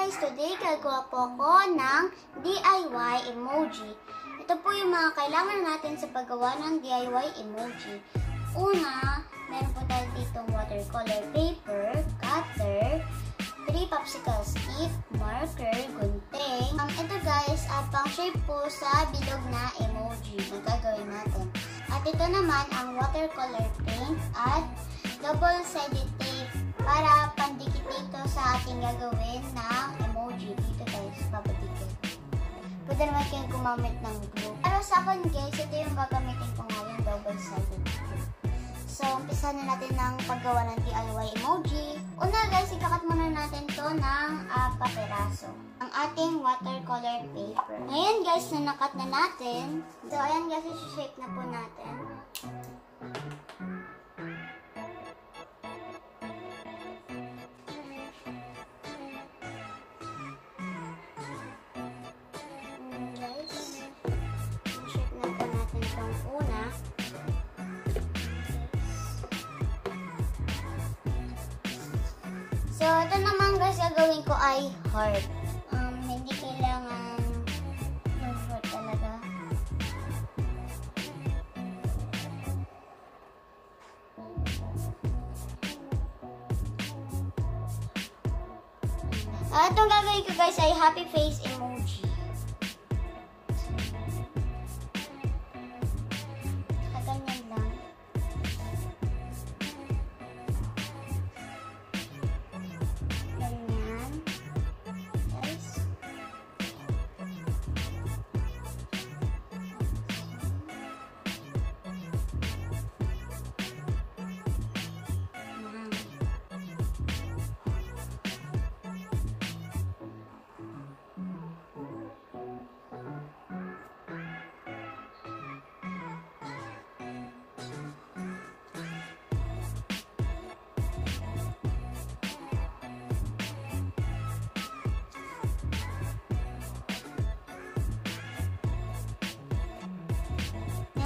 guys, today gagawa po ako ng DIY emoji. Ito po yung mga kailangan natin sa paggawa ng DIY emoji. Una, meron po tayo dito watercolor paper, cutter, 3 popsicle stick, marker, gunting. Ito guys, pang shape po sa bilog na emoji na gagawin natin. At ito naman ang watercolor paint at double-sided tape para pandikit dito sa ating gagawin ng emoji. Dito guys, papadikit. Pwede naman kayong gumamit ng glue. Pero sa akin guys, ito yung gagamitin ko ngayon, double-sided tape. So, umpisa na natin ng paggawa ng DIY emoji. Una guys, ikakat muna natin to ng paperaso. Ang ating watercolor paper. Ngayon guys, na nakat na natin. So, ayan guys, i-shape na po natin. So, ito naman guys, gagawin ko ay heart. Hindi kailangan yung heart talaga. Itong gagawin ko guys ay happy face emoji. Ganyan lang.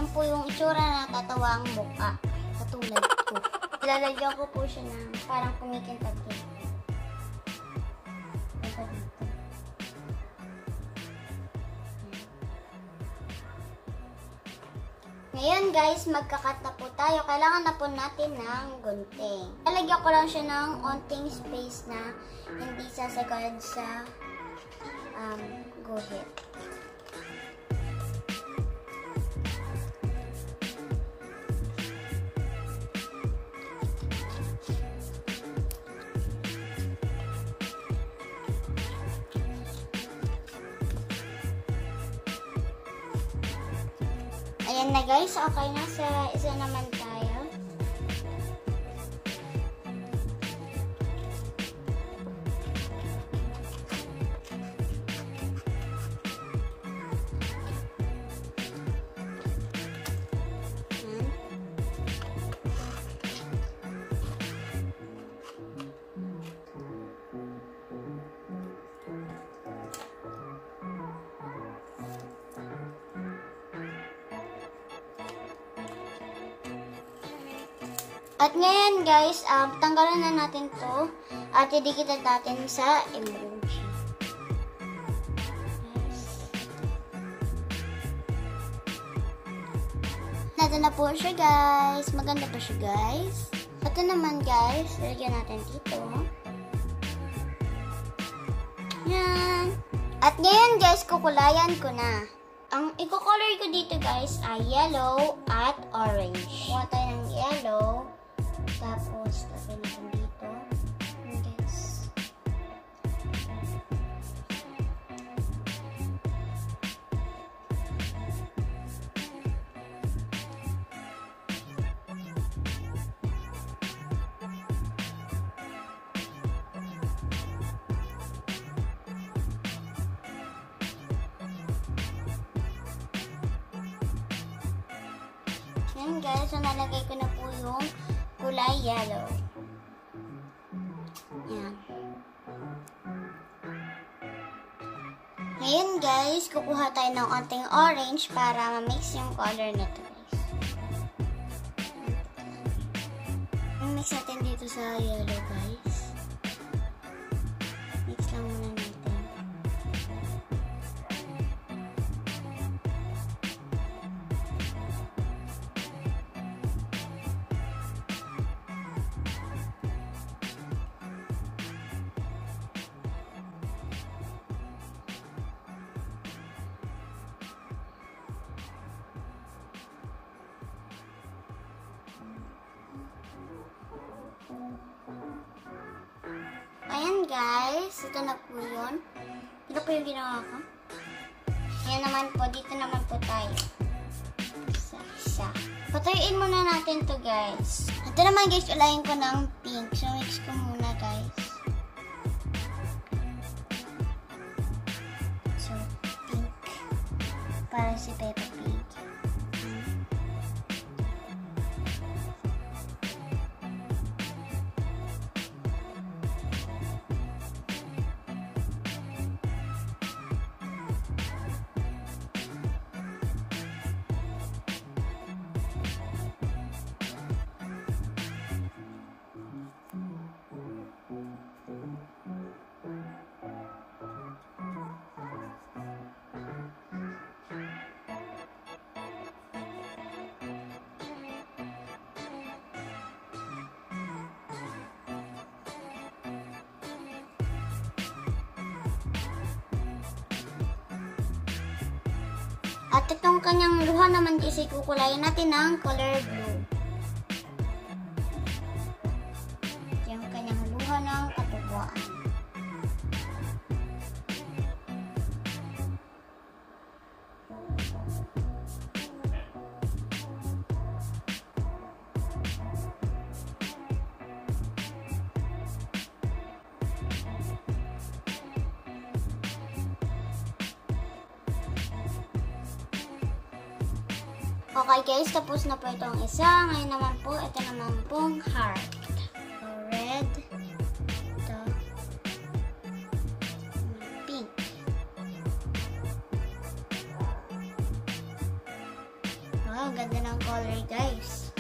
Po yung itsura na tatawa ang mukha katulad ko. Ilalagyan ko po siya ng parang kumikintab din. Ngayon guys, magkakat na po tayo. Kailangan na po natin ng gunting. Ilalagyan ko lang siya ng onting space na hindi sasagad sa guhit. Ayan na guys, okay na, sa isa naman tayo. At ngayon guys, tanggalan na natin to at idikitan natin sa emoji. Nandun na po siya guys. Maganda pa siya guys. Ito naman guys, lagyan natin dito. Yan. At ngayon guys, kukulayan ko na. Ang i-color ko dito guys ay yellow at orange. Kuha tayo ng yellow. Tapos, tapos natin dito. Guys. Yan guys, so nalagay ko na po yung kulay yellow. Yan. Ngayon guys, kukuha tayo ng onting orange para ma-mix yung color na to guys. I-mix natin dito sa yellow guys. Mix lang muna natin. guys. Ito na po yun. Ito po yung ginawa ko. Yan naman po. Dito naman po tayo. Isa. Patuyuin muna natin to guys. Ito naman guys, ulayin ko ng pink. So, mix ko muna guys. So, pink. Para si Peppa Pig. At itong kanyang luha naman guys, kukulayan natin ng color blue. Yung kanyang luha ng katugwaan. Okay guys, tapos na po itong isa. Ngayon naman po, ito naman pong heart. So, red. Ito. Pink. Wow, ganda ng color guys.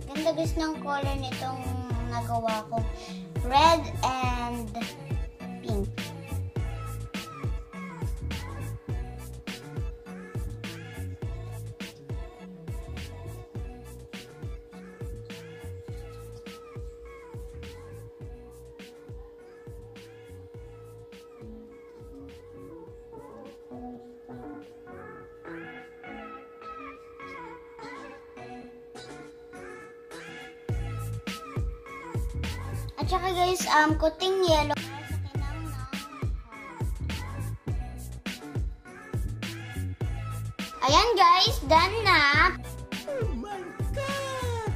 Ganda guys ng color nitong nagawa ko. Red and pink. At saka guys, kuting yellow. Ayan guys, done na. Oh my God!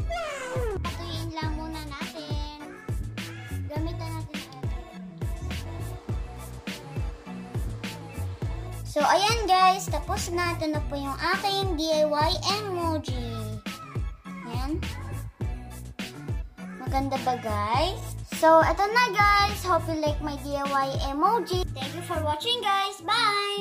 Wow! Patuyuin lang muna natin. Gamitan natin So, ayan guys, tapos na. Ito na po yung aking DIY emoji. Ayan. Maganda ba guys? So, eto na guys. Hope you like my DIY emoji. Thank you for watching guys. Bye!